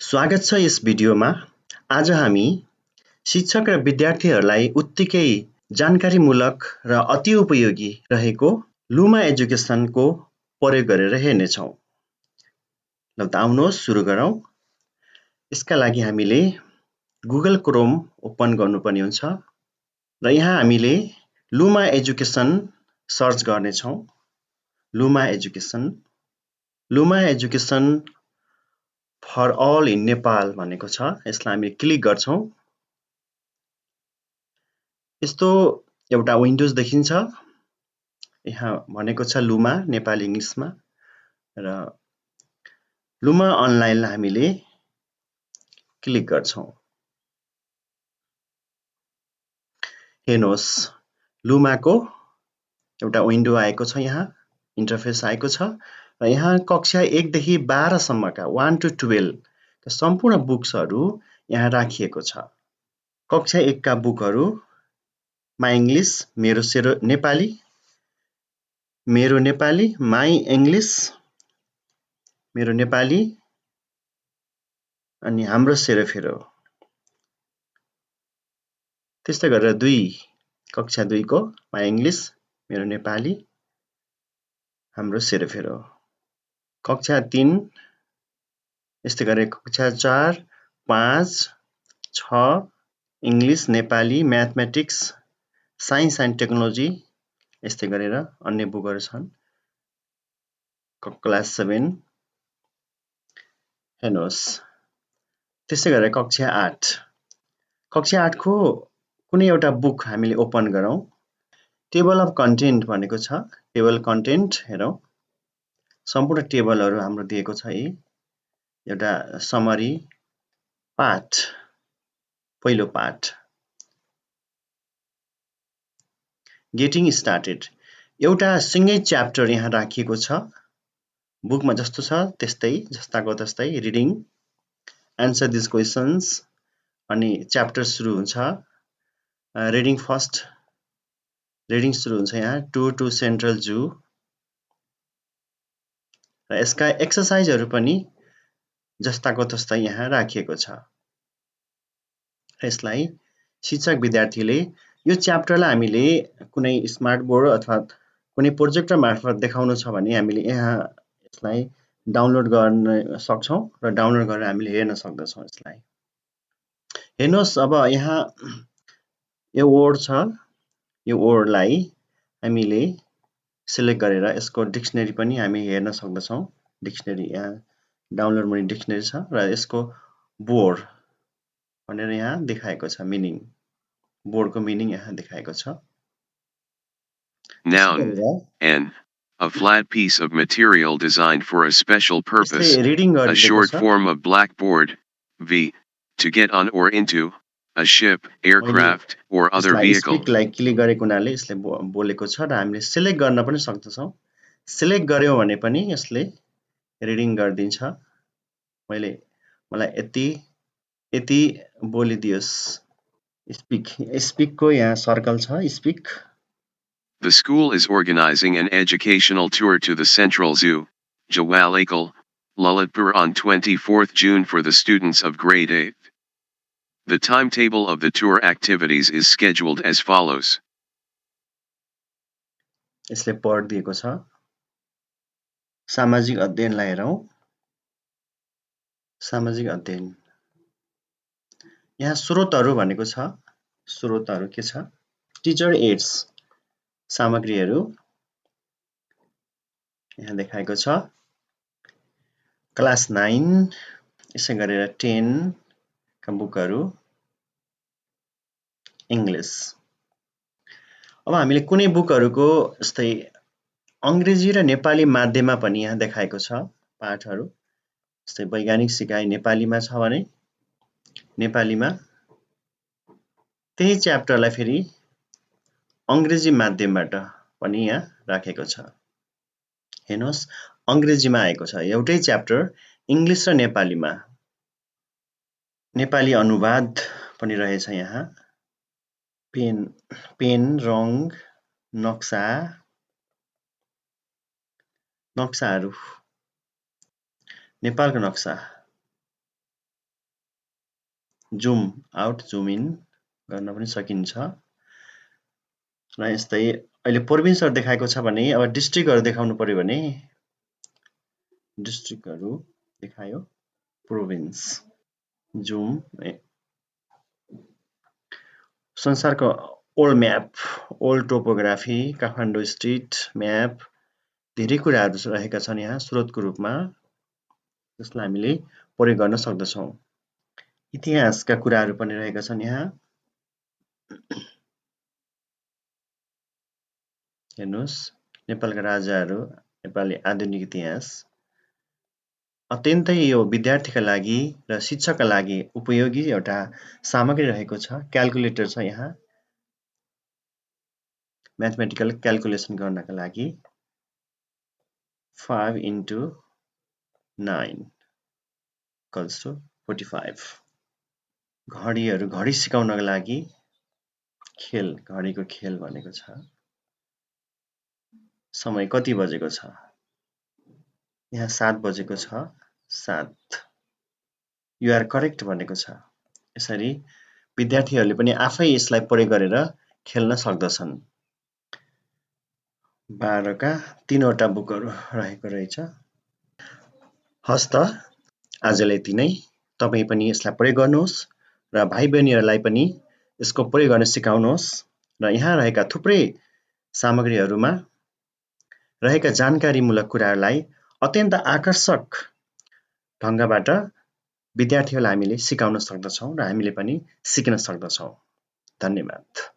स्वागत छ यस भिडियोमा। आज हामी शिक्षक र विद्यार्थीहरूलाई उत्तिकै जानकारीमूलक र अति उपयोगी रहेको लुमा एजुकेसनको प्रयोग गरेर हेर्नेछौँ। ल त आउनुहोस् सुरु गरौँ। यसका लागि हामीले गुगल क्रोम ओपन गर्नुपर्ने हुन्छ र यहाँ हामीले लुमा एजुकेसन सर्च गर्नेछौँ। Luma education for all in Nepal भनेको छ। यसलाई हामी क्लिक गर्छौँ। यस्तो एउटा विन्डोज देखिन्छ। यहाँ भनेको छ लुमा नेपाली इङ्ग्लिसमा र लुमा अनलाइनलाई हामीले क्लिक गर्छौँ। हेर्नुहोस् लुमाको एउटा विन्डो आएको छ। यहाँ इन्टरफेस आएको छ र यहाँ कक्षा 1 देखि 12 सम्मका 1 to 12 का सम्पूर्ण बुक्सहरू यहाँ राखिएको छ। कक्षा 1 का बुकहरू माई इङ्ग्लिस, मेरो नेपाली, माई इङ्ग्लिस, मेरो नेपाली अनि हाम्रो सेरोफेरो। त्यस्तै गरेर कक्षा 2 को माई इङ्ग्लिस, मेरो नेपाली, हाम्रो सेरोफेरो। कक्षा 3 यस्तै गरेर कक्षा 4, 5, 6 English, Nepali, mathematics, science and technology यस्तै गरेर अन्य बुकहरू छन्। क्लास 7 हेर्नुहोस्। त्यसै गरेर कक्षा 8 को कुनै एउटा बुक हामीले ओपन गरौँ। टेबल अफ कन्टेन्ट भनेको छ। टेबल कन्टेन्ट हेरौँ। सम्पूर्ण टेबलहरू हाम्रो दिएको छ। एउटा समरी पाठ, पहिलो पाठ गेटिङ स्टार्टेड। एउटा सिङ्गै च्याप्टर यहाँ राखिएको छ। बुकमा जस्तो छ त्यस्तै, जस्ताको तस्तै रिडिङ, एन्सर दिस क्वेसन्स अनि च्याप्टर सुरु हुन्छ। रिडिङ सुरु हुन्छ यहाँ टुर टु सेन्ट्रल जू र यसका एक्सर्साइजहरू पनि जस्ताको तस्तै यहाँ राखिएको छ। यसलाई शिक्षक विद्यार्थीले यो च्याप्टरलाई हामीले कुनै स्मार्ट बोर्ड अथवा कुनै प्रोजेक्टर मार्फत देखाउनु छ भने हामीले यहाँ यसलाई डाउनलोड गर्न सक्छौँ र डाउनलोड गरेर हामीले हेर्न सक्दछौँ। यसलाई हेर्नुहोस्। अब यहाँ यो वर्ड छ। यो वर्डलाई हामीले सिलेक्ट गरेर यसको डिक्सनरी पनि हामी हेर्न सक्दछौँ। डिक्सनरी यहाँ डाउनलोड मुनि डिक्सनरी छ र यसको बोर्ड भनेर यहाँ देखाएको छ। मिनिङ, बोर्डको मिनिङ यहाँ देखाएको छ। Noun, N, a flat piece of material designed for a special purpose, a short form of blackboard. V, to get on or into a ship, aircraft, or other vehicle. स्पिकलाई click गरेको हुनाले यसले बोलेको छ र हामीले सिलेक्ट गर्न पनि सक्दछौँ। सिलेक्ट गर्यो भने पनि यसले रिडिङ गरिदिन्छ। मलाई यति बोलिदियोस्। स्पिकको यहाँ सर्कल छ। Speak. The school is organizing an educational tour to the Central Zoo, Jawalekal, Lalitpur on 24th June for the students of grade 8. The timetable of the tour activities is scheduled as follows. यसले पढ दिएको छ। सामाजिक अध्ययनलाई हेरौँ। सामाजिक अध्ययन यहाँ स्रोतहरू भनेको छ। स्रोतहरू के छ? टिचर एड्स सामग्रीहरू यहाँ देखाएको छ। क्लास 9 यसै गरेर 10 का बुकहरू इङ्ग्लिस। अब हामीले कुनै बुकहरूको जस्तै अङ्ग्रेजी र नेपाली माध्यममा पनि यहाँ देखाएको छ पाठहरू। जस्तै वैज्ञानिक सिकाइ नेपालीमा छ भने नेपालीमा त्यही च्याप्टरलाई फेरि अङ्ग्रेजी माध्यमबाट पनि यहाँ राखेको छ। हेर्नुहोस् अङ्ग्रेजीमा आएको छ एउटै च्याप्टर इङ्ग्लिस र नेपालीमा। नेपाली अनुवाद पनि रहेछ यहाँ। पेन, रङ, नक्साहरू, नेपालको नक्सा जुम आउट जुम इन गर्न पनि सकिन्छ। र यस्तै अहिले प्रोभिन्सहरु देखाएको छ भने अब डिस्ट्रिक्टहरु देखाउनु पर्यो भने डिस्ट्रिक्टहरु देखायो प्रोभिन्स जुम संसारको old map old topography Kathmandu street map धेरै कुराहरु रहेका छन् यहाँ स्रोतको रूपमा जसलाई हामीले प्रयोग गर्न सक्दछौं। इतिहासका कुराहरु पनि रहेका छन् यहाँ हेर्नुस् नेपालका राजाहरु नेपाली आधुनिक इतिहास अत्यन्तै यो विद्यार्थीका लागि र शिक्षकका लागि उपयोगी एउटा सामग्री रहेको छ। क्याल्कुलेटर छ यहाँ म्याथमेटिकल क्याल्कुलेसन गर्नका लागि 5 into 9 equals to 45 घडीहरु घडी सिकाउनका लागि खेल घडीको खेल भनेको छ। समय कति बजेको छ यहाँ 7 बजेको छ 7 यु आर करेक्ट भनेको छ। यसरी विद्यार्थीहरुले पनि आफै यसलाई प्रयोग गरेर खेल्न सक्दछन्। 12 का 3 वटा बुकहरु रहेको रहेछ। हस्त आजलाई यति नै तपाई पनि यसलाई प्रयोग गर्नुहोस् र भाइ बहिनीहरुलाई पनि यसको प्रयोग गर्न सिकाउनुहोस् र यहाँ रहेका थुप्रै सामग्रीहरुमा रहेका जानकारीमूलक कुराहरुलाई अत्यन्त आकर्षक ढंगबाट विद्यार्थीहरुलाई हामीले सिकाउन सक्दछौं र हामीले पनि सिक्न सक्दछौं। धन्यवाद।